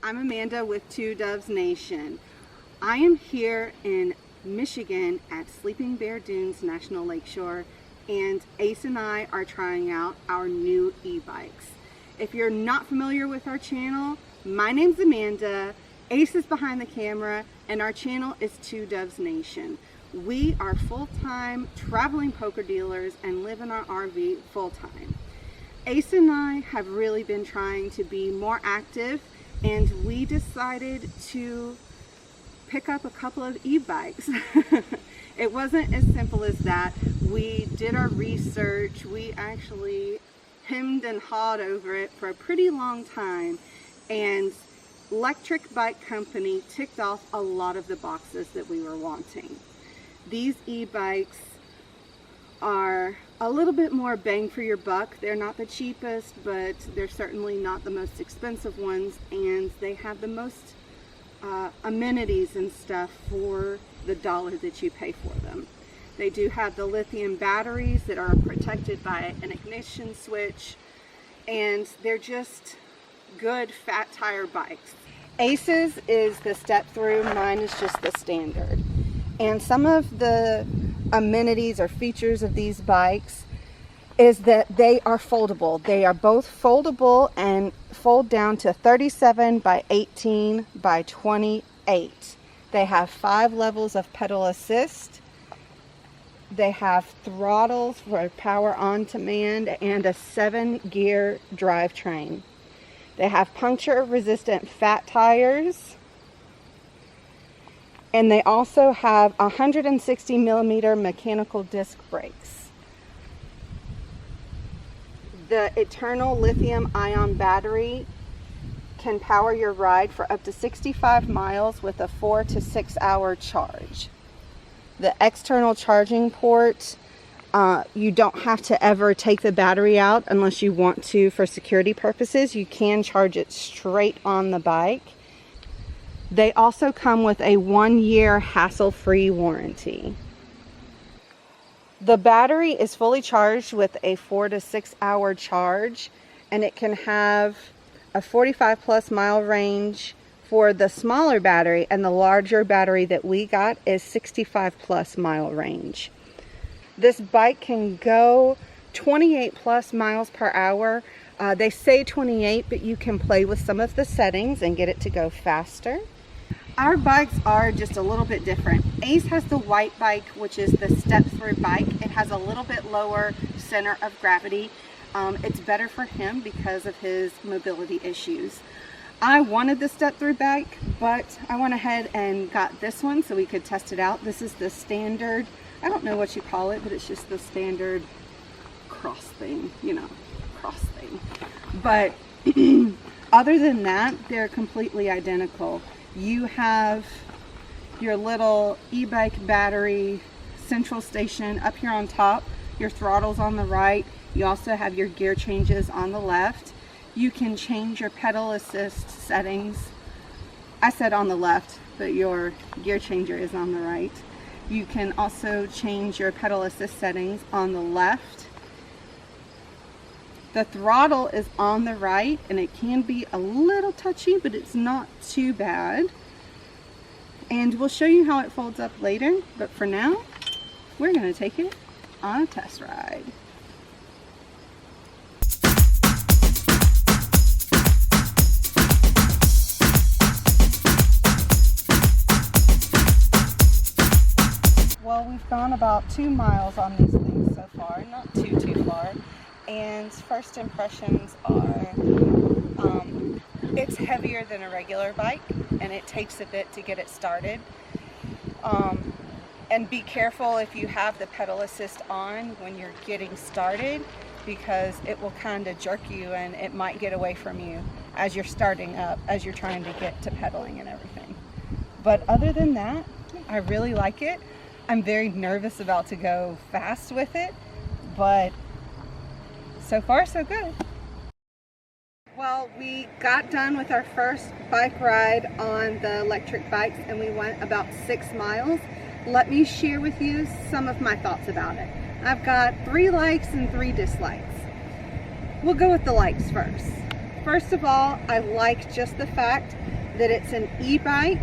I'm Amanda with Two Doves Nation. I am here in Michigan at Sleeping Bear Dunes National Lakeshore, and Ace and I are trying out our new e-bikes. If you're not familiar with our channel, my name's Amanda, Ace is behind the camera, and our channel is Two Doves Nation. We are full-time traveling poker dealers and live in our RV full-time. Ace and I have really been trying to be more active, and we decided to pick up a couple of e-bikes. It wasn't as simple as that. We did our research. We actually hemmed and hawed over it for a pretty long time, and Lectric Bike Company ticked off a lot of the boxes that we were wanting. These e-bikes are a little bit more bang for your buck. They're not the cheapest, but they're certainly not the most expensive ones, and they have the most amenities and stuff for the dollar that you pay for them. They do have the lithium batteries that are protected by an ignition switch, and they're just good fat tire bikes. Ace's is the step through, mine is just the standard. And some of the amenities or features of these bikes is that they are foldable. They are both foldable and fold down to 37 by 18 by 28. They have 5 levels of pedal assist. They have throttles for power on demand and a 7-gear drivetrain. They have puncture resistant fat tires. And they also have 160 millimeter mechanical disc brakes. The eternal lithium ion battery can power your ride for up to 65 miles with a 4 to 6 hour charge. The external charging port, you don't have to ever take the battery out unless you want to for security purposes. You can charge it straight on the bike. They also come with a 1-year hassle-free warranty. The battery is fully charged with a 4 to 6 hour charge, and it can have a 45 plus mile range for the smaller battery, and the larger battery that we got is 65 plus mile range. This bike can go 28 plus miles per hour. They say 28, but you can play with some of the settings and get it to go faster. Our bikes are just a little bit different. Ace has the white bike, which is the step-through bike. It has a little bit lower center of gravity. It's better for him because of his mobility issues. I wanted the step-through bike, but I went ahead and got this one so we could test it out. This is the standard, I don't know what you call it, but it's just the standard cross thing, you know, cross thing. But other than that, they're completely identical. You have your little e-bike battery central station up here on top, your throttles on the right. You also have your gear changes on the left. You can change your pedal assist settings. I said on the left, but your gear changer is on the right. You can also change your pedal assist settings on the left. The throttle is on the right, and it can be a little touchy, but it's not too bad. And we'll show you how it folds up later, but for now, we're going to take it on a test ride. Well, we've gone about 2 miles on these things so far, not too far. And first impressions are, it's heavier than a regular bike, and it takes a bit to get it started. And be careful if you have the pedal assist on when you're getting started, because it will kind of jerk you and it might get away from you as you're starting up, as you're trying to get to pedaling and everything. But other than that, I really like it. I'm very nervous about to go fast with it, but so far, so good. Well, we got done with our first bike ride on the Lectric bikes, and we went about 6 miles. Let me share with you some of my thoughts about it. I've got 3 likes and 3 dislikes. We'll go with the likes first. First of all, I like just the fact that it's an e-bike.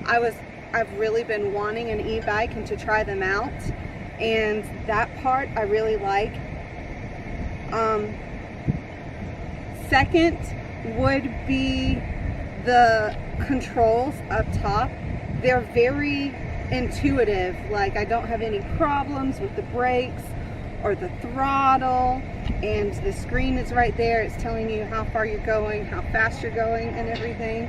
I've really been wanting an e-bike and to try them out, and that part I really like. Second would be the controls up top. They're very intuitive. Like, I don't have any problems with the brakes or the throttle, and the screen is right there. It's telling you how far you're going, how fast you're going, and everything.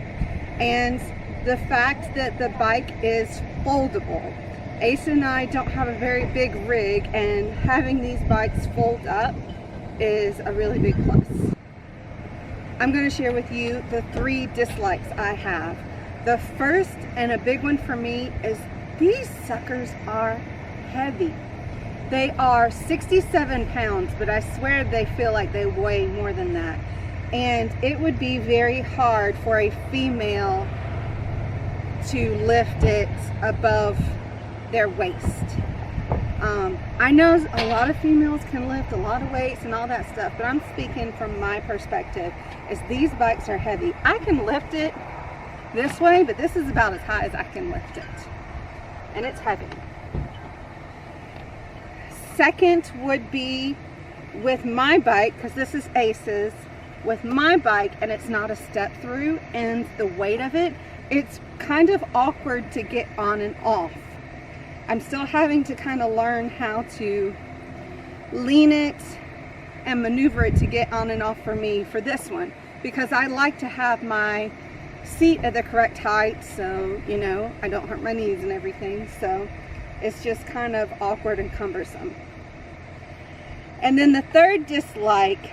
And the fact that the bike is foldable. Ace and I don't have a very big rig, and having these bikes fold up is a really big plus. I'm going to share with you the 3 dislikes I have. The first and a big one for me is these suckers are heavy. They are 67 pounds, but I swear they feel like they weigh more than that. And it would be very hard for a female to lift it above their waist. I know a lot of females can lift a lot of weights and all that stuff, but I'm speaking from my perspective, is these bikes are heavy. I can lift it this way, but this is about as high as I can lift it. And it's heavy. Second would be with my bike, because this is Ace's, with my bike, and it's not a step through, and the weight of it, it's kind of awkward to get on and off. I'm still having to kind of learn how to lean it and maneuver it to get on and off for me for this one, because I like to have my seat at the correct height, so you know I don't hurt my knees and everything. So it's just kind of awkward and cumbersome. And then the third dislike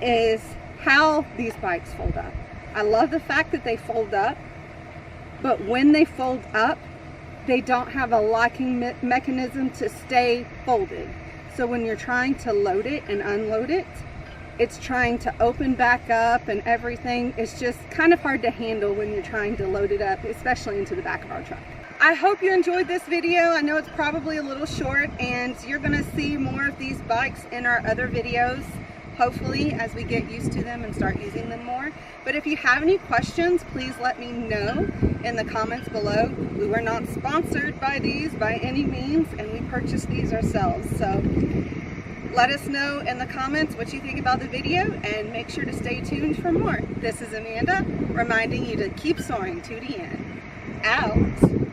is how these bikes fold up. I love the fact that they fold up, but when they fold up, they don't have a locking mechanism to stay folded. So when you're trying to load it and unload it, it's trying to open back up and everything. It's just kind of hard to handle when you're trying to load it up, especially into the back of our truck. I hope you enjoyed this video. I know it's probably a little short, and you're gonna see more of these bikes in our other videos, hopefully, as we get used to them and start using them more. But if you have any questions, please let me know in the comments below. We were not sponsored by these by any means, and we purchased these ourselves. So let us know in the comments what you think about the video, and make sure to stay tuned for more. This is Amanda, reminding you to keep soaring to the end. Out.